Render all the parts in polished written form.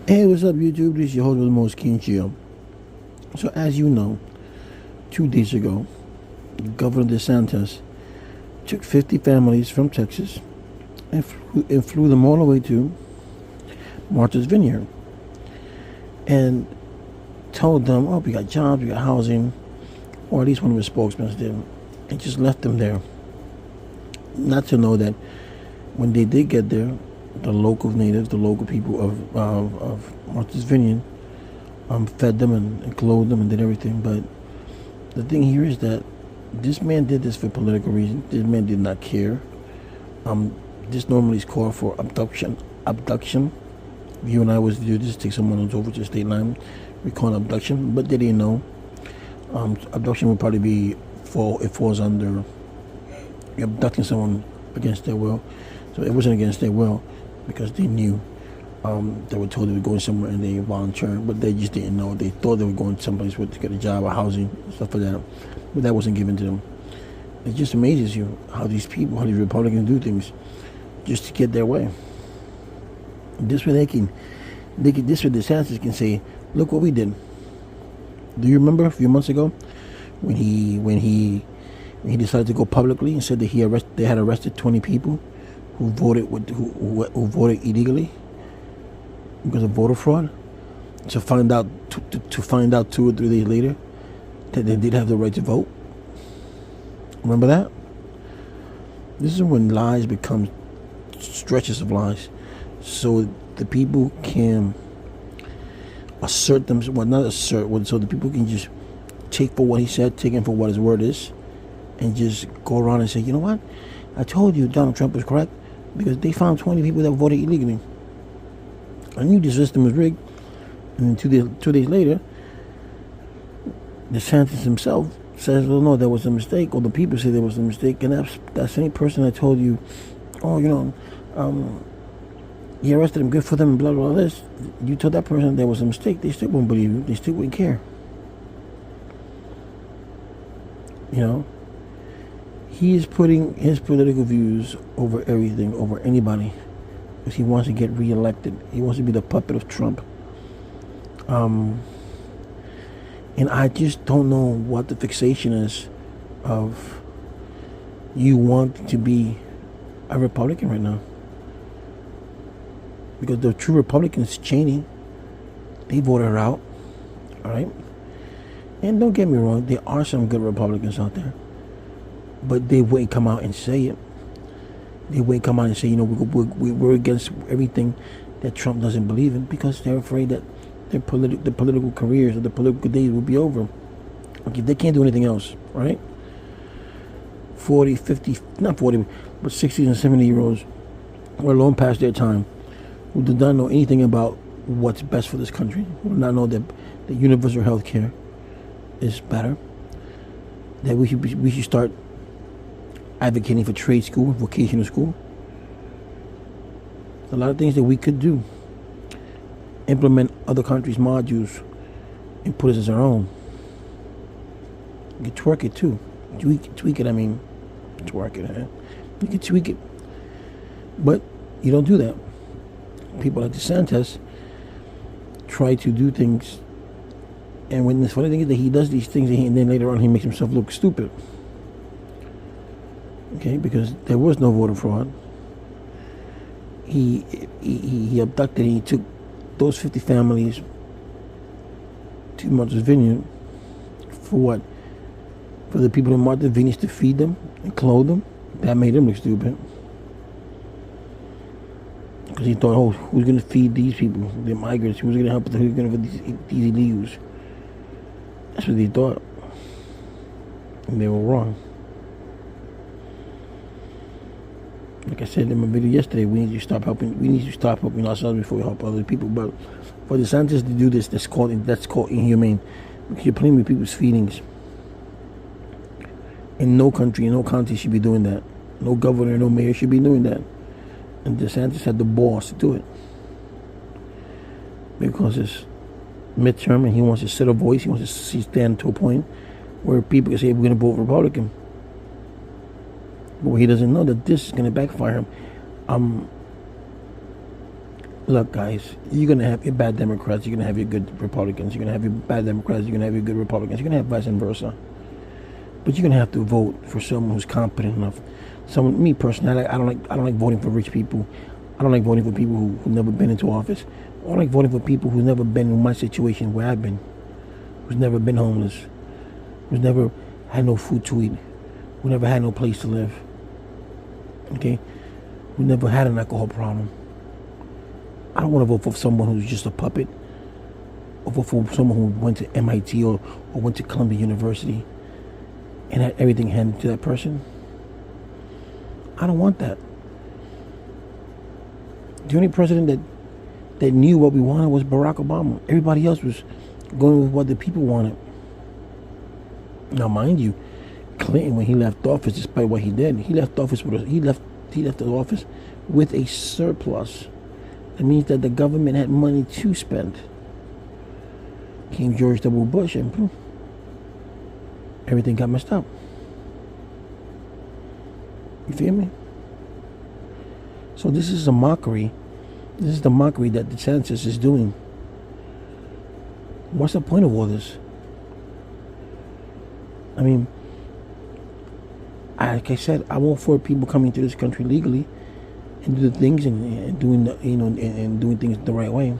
Hey, what's up, YouTube? This is your host with the most, King Gio. So, as you know, 2 days ago, Governor DeSantis took 50 families from Texas and flew them all the way to Martha's Vineyard and told them, oh, we got jobs, we got housing, or at least one of his spokesmen did, and just left them there. Not to know that when they did get there, the local natives, the local people of Martha's Vineyard, fed them and clothed them and did everything. But the thing here is that this man did this for political reasons. This man did not care. This normally is called for abduction. Abduction. If you and I was to do this, take someone who's over to the state line, we call it abduction. But they didn't know. Abduction would probably be it falls under abducting someone against their will. So it wasn't against their will because they knew. They were told they were going somewhere and they volunteered, but they just didn't know. They thought they were going someplace to get a job or housing, stuff like that. But that wasn't given to them. It just amazes you how these people, how these Republicans do things just to get their way. This way this way DeSantis can say, look what we did. Do you remember a few months ago when he decided to go publicly and said that they had arrested 20 people who voted who voted illegally because of voter fraud, to find out 2 or 3 days later that they did have the right to vote. Remember that? This is when lies become stretches of lies, so the people can assert them. Well, not assert. So the people can just take for what he said, take him for what his word is, and just go around and say, you know what? I told you Donald Trump was correct because they found 20 people that voted illegally. I knew the system was rigged. And then 2 days later, DeSantis himself says, well, no, there was a mistake, or the people say there was a mistake. And that same person that told you, oh, he arrested him, good for them, and blah, blah, blah, this. You told that person there was a mistake, they still won't believe you. They still wouldn't care. He is putting his political views over everything, over anybody, because he wants to get reelected. He wants to be the puppet of Trump. And I just don't know what the fixation is of you want to be a Republican right now. Because the true Republicans, Cheney, they voted her out. All right? And don't get me wrong, there are some good Republicans out there. But they wouldn't come out and say it. They wouldn't come out and say, we're against everything that Trump doesn't believe in, because they're afraid that the political careers or the political days will be over. Okay, they can't do anything else, right? 40, 50, not 40, but 60 and 70-year-olds who are long past their time, who do not know anything about what's best for this country, who do not know that universal health care is better, that we should start advocating for trade school, vocational school. There's a lot of things that we could do. Implement other countries' modules and put it as our own. You can twerk it too. Tweak it, twerk it, huh? You can tweak it. But you don't do that. People like DeSantis try to do things, and when the funny thing is that he does these things and then later on he makes himself look stupid. Okay, because there was no voter fraud. He abducted and he took those 50 families to Martha's Vineyard for what? For the people in Martha's Vineyard to feed them and clothe them? That made him look stupid. Because he thought, oh, who's going to feed these people? The migrants. Who's going to help them? Who's going to feed these illegals? That's what they thought. And they were wrong. Like I said in my video yesterday, we need to stop helping ourselves before we help other people. But for DeSantis to do this, that's called inhumane. Because you're playing with people's feelings. In no country, in no county should be doing that. No governor, no mayor should be doing that. And DeSantis had the balls to do it. Because it's midterm and he wants to set a voice, he wants to stand to a point where people can say, we're going to vote Republican. But he doesn't know that this is going to backfire him. Look, guys, you're going to have your bad Democrats, you're going to have your good Republicans, you're going to have your bad Democrats, you're going to have your good Republicans, you're going to have vice versa. But you're going to have to vote for someone who's competent enough. Me personally, I don't like voting for rich people. I don't like voting for people who've never been into office. I don't like voting for people who've never been in my situation where I've been, who's never been homeless, who's never had no food to eat, who never had no place to live, okay, who never had an alcohol problem. I don't want to vote for someone who's just a puppet, or vote for someone who went to MIT or went to Columbia University and had everything handed to that person. I don't want that. The only president that knew what we wanted was Barack Obama. Everybody else was going with what the people wanted. Now, mind you, Clinton, when he left office, despite what he did, he left office with he left the office with a surplus. That means that the government had money to spend. Came George W. Bush and everything got messed up. You feel me? So this is a mockery. This is the mockery that DeSantis is doing. What's the point of all this? I mean, like I said, I'm all for people coming to this country legally and do the things and doing and doing things the right way.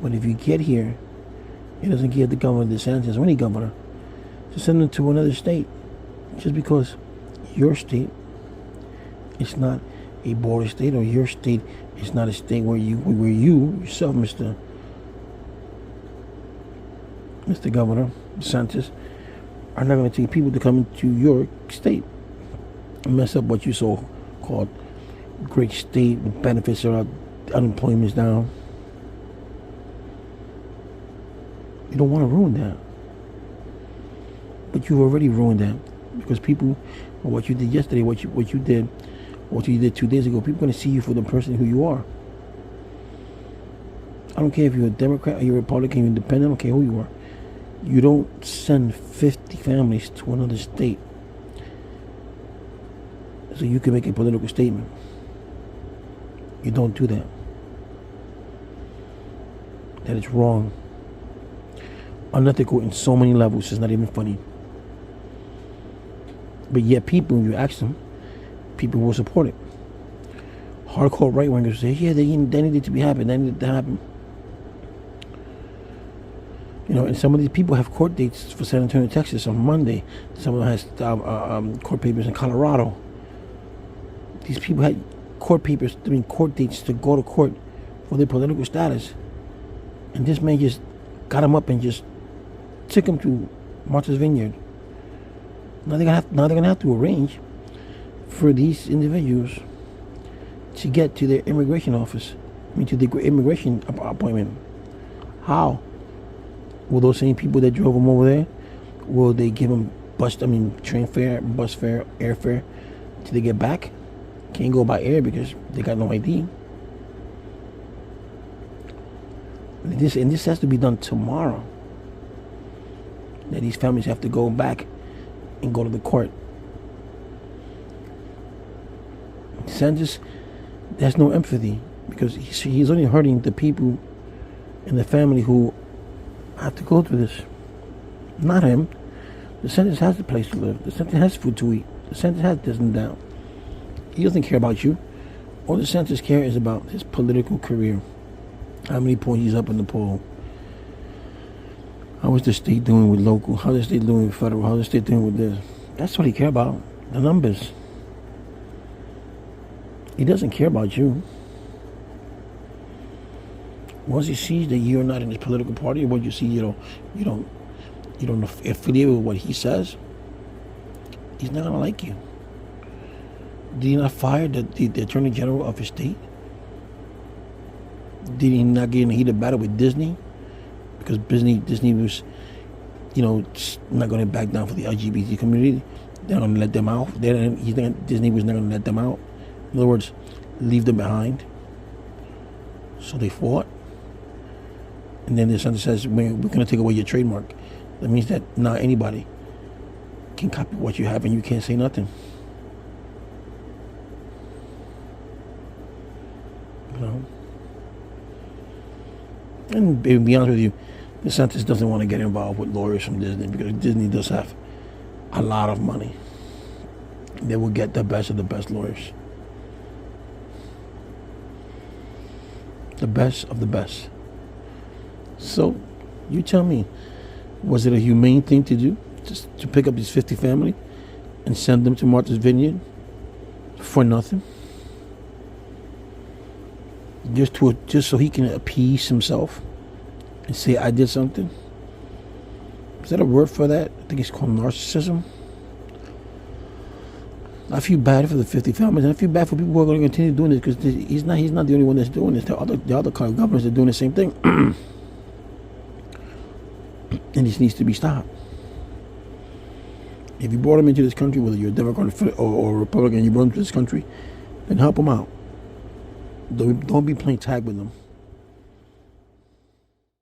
But if you get here, it doesn't give the governor DeSantis or any governor to send them to another state just because your state is not a border state, or your state is not a state where you yourself, Mr. Governor DeSantis, are not going to take people to come into your state and mess up what you so called great state with benefits are up, unemployment's down. You don't want to ruin that. But you've already ruined that because people, what you did yesterday, what you did 2 days ago, people are going to see you for the person who you are. I don't care if you're a Democrat or you're a Republican, you're independent, I don't care who you are. You don't send 50 families to another state so you can make a political statement. You don't do that. That is wrong. Unethical in so many levels, it's not even funny. But yet people, when you ask them, people will support it. Hardcore right-wingers say, yeah, they needed to be happen, they needed to happen. You know, and some of these people have court dates for San Antonio, Texas on Monday. Some of them has court papers in Colorado. These people had court dates to go to court for their political status. And this man just got them up and just took them to Martha's Vineyard. Now they're gonna have to arrange for these individuals to get to their immigration office. To the immigration appointment. How? Will those same people that drove them over there, will they give them train fare, bus fare, airfare till they get back? Can't go by air because they got no ID. This has to be done tomorrow. That these families have to go back and go to the court. DeSantis, there's no empathy because he's only hurting the people in the family who have to go through this. Not him. DeSantis has a place to live. DeSantis has food to eat. DeSantis has this and that. He doesn't care about you. All DeSantis care is about his political career. How many points he's up in the poll. How is the state doing with local? How is the state doing with federal? How is the state doing with this? That's what he care about. The numbers. He doesn't care about you. Once he sees that you're not in his political party, or what you see, you don't affiliate with what he says, he's not gonna like you. Did he not fire the Attorney General of his state? Did he not get in a heated battle with Disney? Because Disney was, not going to back down for the LGBT community. They're going to let them out. Disney was not going to let them out. In other words, leave them behind. So they fought. And then DeSantis says, we're going to take away your trademark. That means that now anybody can copy what you have and you can't say nothing. You know? And to be honest with you, DeSantis doesn't want to get involved with lawyers from Disney because Disney does have a lot of money. They will get the best of the best lawyers. The best of the best. So, you tell me, was it a humane thing to do? Just to pick up these 50 family and send them to Martha's Vineyard for nothing? Just so he can appease himself and say, I did something? Is that a word for that? I think it's called narcissism. I feel bad for the 50 families, and I feel bad for people who are going to continue doing this, because he's not the only one that's doing this. The other governors are doing the same thing. And this needs to be stopped. If you brought them into this country, whether you're a Democrat or a Republican, you brought them to this country, then help them out. Don't be playing tag with them.